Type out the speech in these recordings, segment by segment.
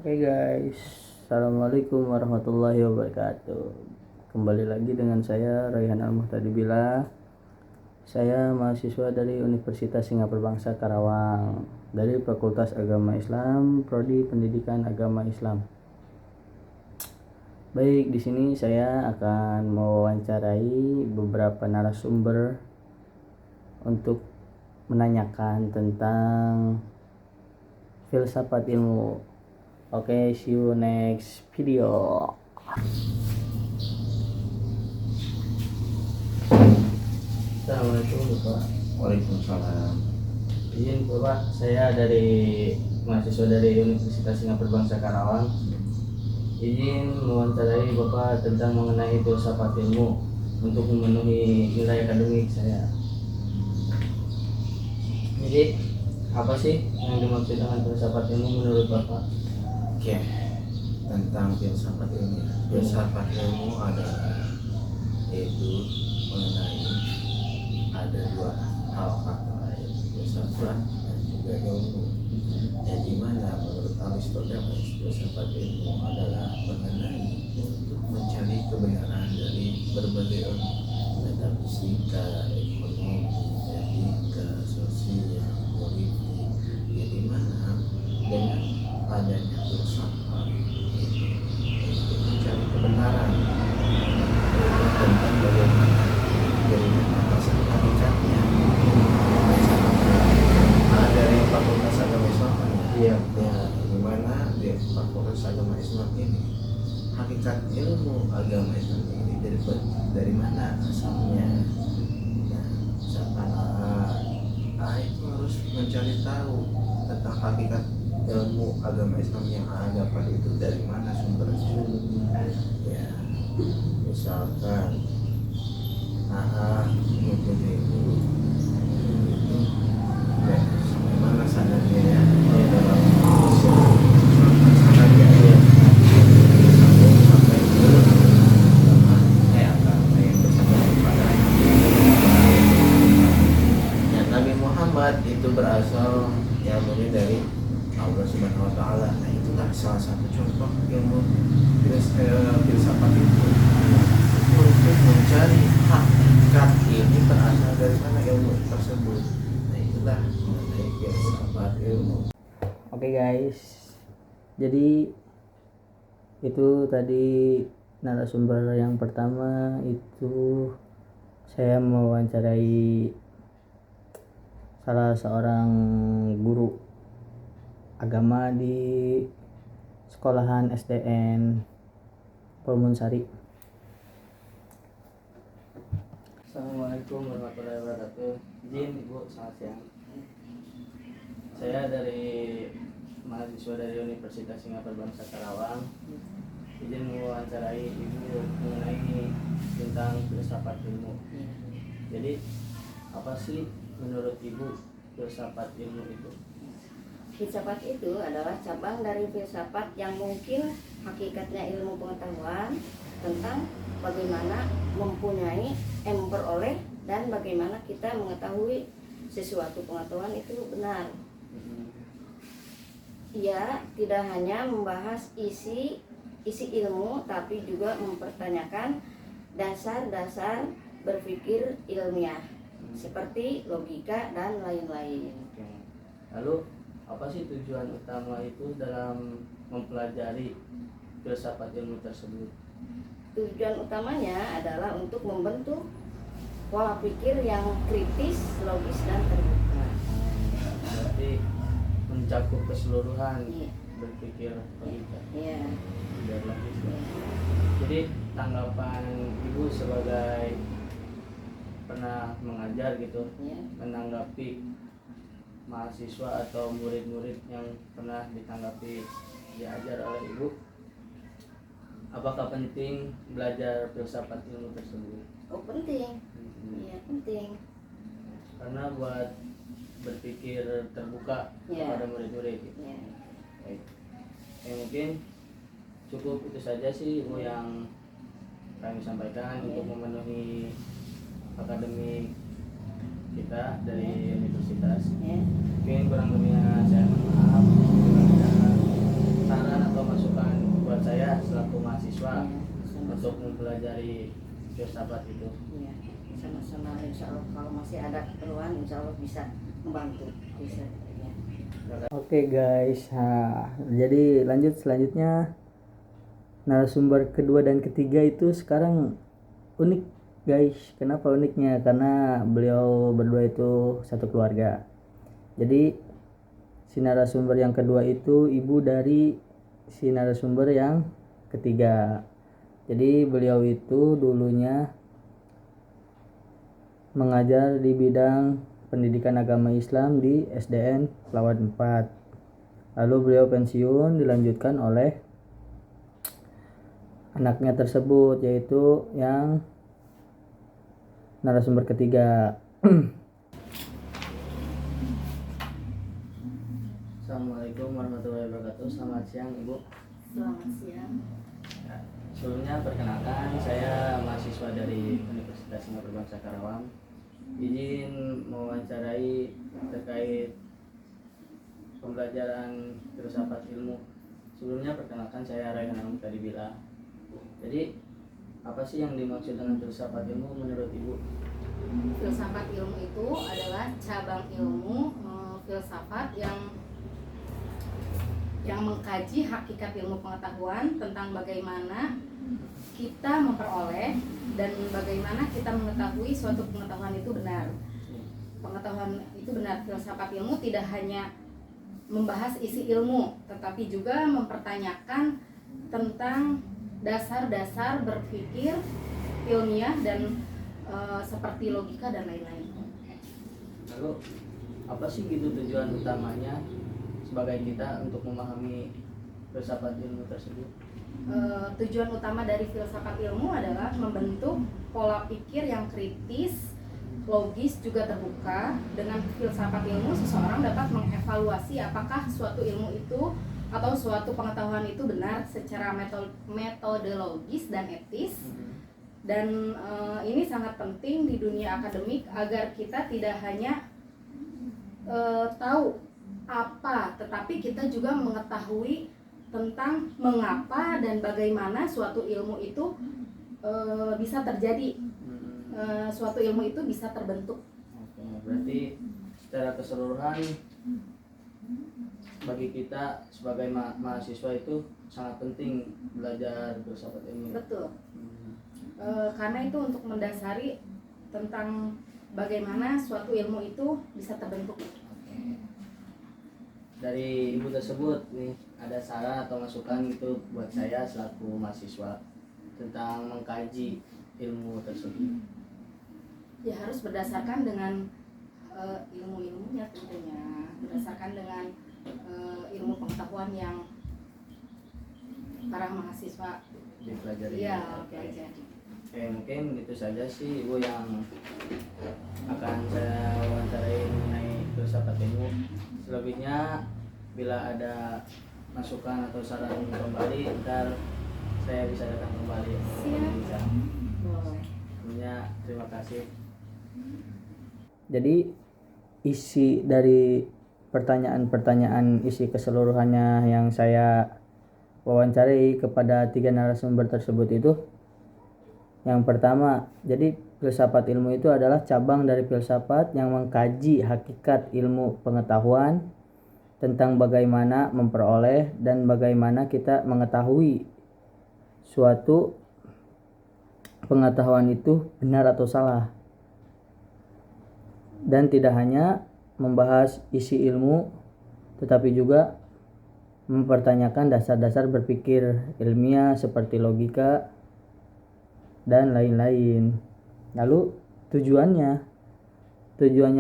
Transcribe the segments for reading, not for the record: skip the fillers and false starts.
Oke guys, assalamualaikum warahmatullahi wabarakatuh. Kembali lagi dengan saya Raihan Al-Muhtadibila. Saya mahasiswa dari Universitas Singapura Bangsa Karawang dari Fakultas Agama Islam, Prodi Pendidikan Agama Islam. Baik, di sini saya akan mewawancarai beberapa narasumber untuk menanyakan tentang filsafat ilmu. Oke, see you next video. Assalamualaikum Bapak. Waalaikumsalam. Izin Bapak, saya dari mahasiswa dari Universitas Singapura Bangsa Karawang. Izin mewawancarai Bapak tentang mengenai filsafat ilmu untuk memenuhi nilai akademik saya. Jadi, apa sih yang dimaksud dengan filsafat ilmu menurut Bapak? Oke, tentang filsafat ilmu. Filsafat ilmu adalah yaitu mengenai ada dua hal faktor, yaitu filsafat dan juga ilmu. Yang dimana menurut Aristoteles filsafat ilmu adalah mengenai untuk mencari kebenaran dari berbagai ilmu, metafisika, ekonomi, etika, sosial, politik. Yang dimana dengan adanya filsafat itu untuk mencari kebenaran tentang bagaimana pasal hakikatnya. Dari Fakultas Agama Islam ya, di mana di Fakultas Agama Islam ini hakikat ilmu agama Islam ini dari mana asalnya. Nah, misalkan itu harus mencari tahu tentang hakikat ilmu agama Islam yang ada pada itu dari mana sumbernya. Ya, misalkan mungkin itu mana sanadnya ya, dalam sanadnya ya sampai ke agama yang bersama pada ya, Nabi Muhammad itu berasal ya mungkin dari Allah Subhanahu wa Ta'ala. Nah, itulah salah satu contoh ilmu filsafat itu untuk mencari hakikat ini berasal dari mana ilmu tersebut. Nah, itulah mengenai filsafat ilmu. Oke guys, jadi itu tadi narasumber yang pertama. Itu saya mewawancarai salah seorang guru agama di sekolahan SDN Pulmunsari. Assalamualaikum warahmatullahi wabarakatuh. Izin Ibu, selamat siang. Saya dari mahasiswa dari Universitas Singapura Bangsa Karawang. Izin mewawancarai Ibu mengenai tentang filsafat ilmu. Jadi, apa sih menurut Ibu filsafat ilmu itu? Filsafat itu adalah cabang dari filsafat yang mungkin hakikatnya ilmu pengetahuan tentang bagaimana memperoleh dan bagaimana kita mengetahui sesuatu pengetahuan itu benar. Ia tidak hanya membahas isi ilmu, tapi juga mempertanyakan dasar-dasar berpikir ilmiah seperti logika dan lain-lain. Lalu apa sih tujuan utama itu dalam mempelajari filsafat ilmu tersebut? Tujuan utamanya adalah untuk membentuk pola pikir yang kritis, logis, dan terbuka. Berarti mencakup keseluruhan berpikir logika. Iya. Dan logis. Jadi tanggapan Ibu sebagai pernah mengajar gitu, menanggapi mahasiswa atau murid-murid yang pernah diajar oleh Ibu, apakah penting belajar filsafat ilmu tersebut? Oh, penting. Iya, penting. Karena buat berpikir terbuka kepada murid-murid gitu. Baik. Mungkin cukup itu saja sih Ibu yang kami sampaikan untuk memenuhi akademik kita dari universitas. Mungkin kurang lebihnya saya mohon maaf. Saran atau untuk mempelajari filsafat itu. Ya, sama-sama insya Allah kalau masih ada keperluan insya Allah bisa membantu bisa ya. Oke guys, jadi lanjut selanjutnya narasumber kedua dan ketiga itu sekarang unik guys. Kenapa uniknya? Karena beliau berdua itu satu keluarga. Jadi si narasumber yang kedua itu ibu dari si narasumber yang ketiga. Jadi beliau itu dulunya mengajar di bidang pendidikan agama Islam di SDN Pelawan 4. Lalu beliau pensiun dilanjutkan oleh anaknya tersebut, yaitu yang narasumber ketiga. Assalamualaikum warahmatullahi wabarakatuh. Selamat siang Ibu. Selamat siang. Ya, sebelumnya perkenalkan, saya mahasiswa dari Universitas Singapura Bangsa Karawang. Izin mewawancarai terkait pembelajaran filsafat ilmu. Sebelumnya perkenalkan, saya Rayhan tadi bila. Jadi apa sih yang dimaksud dengan filsafat ilmu menurut Ibu? Filsafat ilmu itu adalah cabang ilmu filsafat yang mengkaji hakikat ilmu pengetahuan tentang bagaimana kita memperoleh dan bagaimana kita mengetahui suatu pengetahuan itu benar. Pengetahuan itu benar. Filsafat ilmu tidak hanya membahas isi ilmu, tetapi juga mempertanyakan tentang dasar-dasar berpikir ilmiah dan seperti logika dan lain-lain. Lalu apa sih gitu tujuan utamanya sebagai kita untuk memahami filsafat ilmu tersebut? Tujuan utama dari filsafat ilmu adalah membentuk pola pikir yang kritis, logis, juga terbuka. Dengan filsafat ilmu, seseorang dapat mengevaluasi apakah suatu ilmu itu atau suatu pengetahuan itu benar secara metodologis dan etis. Dan ini sangat penting di dunia akademik agar kita tidak hanya tahu apa, tetapi kita juga mengetahui tentang mengapa dan bagaimana suatu ilmu itu bisa terjadi, suatu ilmu itu bisa terbentuk. Oke, berarti secara keseluruhan bagi kita sebagai mahasiswa itu sangat penting belajar filsafat ilmu. Betul. Karena itu untuk mendasari tentang bagaimana suatu ilmu itu bisa terbentuk. Dari Ibu tersebut nih, ada saran atau masukan itu buat saya selaku mahasiswa tentang mengkaji ilmu tersebut? Ya harus berdasarkan dengan ilmu-ilmunya tentunya, berdasarkan dengan ilmu pengetahuan yang para mahasiswa Dipelajari. pelajari. Oke, mungkin itu saja sih Ibu yang akan saya wawancarai mengenai filsafat ilmu. Selebihnya bila ada masukan atau saran kembali, ntar saya bisa datang kembali. Siap. Boleh. Sebelumnya terima kasih. Jadi isi dari pertanyaan-pertanyaan isi keseluruhannya yang saya wawancarai kepada 3 narasumber tersebut itu, yang pertama, jadi filsafat ilmu itu adalah cabang dari filsafat yang mengkaji hakikat ilmu pengetahuan tentang bagaimana memperoleh dan bagaimana kita mengetahui suatu pengetahuan itu benar atau salah. Dan tidak hanya membahas isi ilmu, tetapi juga mempertanyakan dasar-dasar berpikir ilmiah seperti logika dan lain-lain. Lalu tujuannya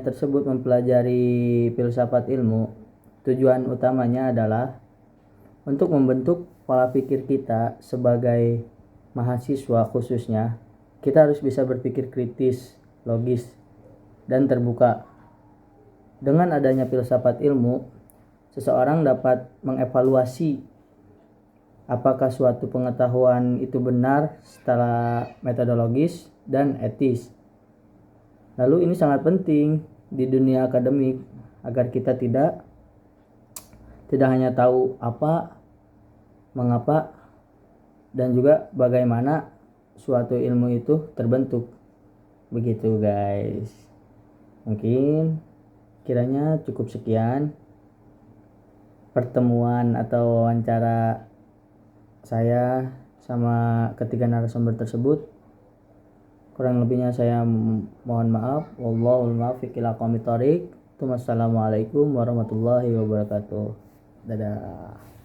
tersebut mempelajari filsafat ilmu, tujuan utamanya adalah untuk membentuk pola pikir kita sebagai mahasiswa. Khususnya kita harus bisa berpikir kritis, logis, dan terbuka. Dengan adanya filsafat ilmu, seseorang dapat mengevaluasi apakah suatu pengetahuan itu benar secara metodologis dan etis. Lalu ini sangat penting di dunia akademik agar kita tidak hanya tahu apa, mengapa, dan juga bagaimana suatu ilmu itu terbentuk. Begitu guys. Mungkin kiranya cukup sekian pertemuan atau wawancara saya sama ketiga narasumber tersebut. Kurang lebihnya saya mohon maaf. Wallahul muwaffiq ila aqwamit thoriq. Wassalamualaikum warahmatullahi wabarakatuh. Dadah.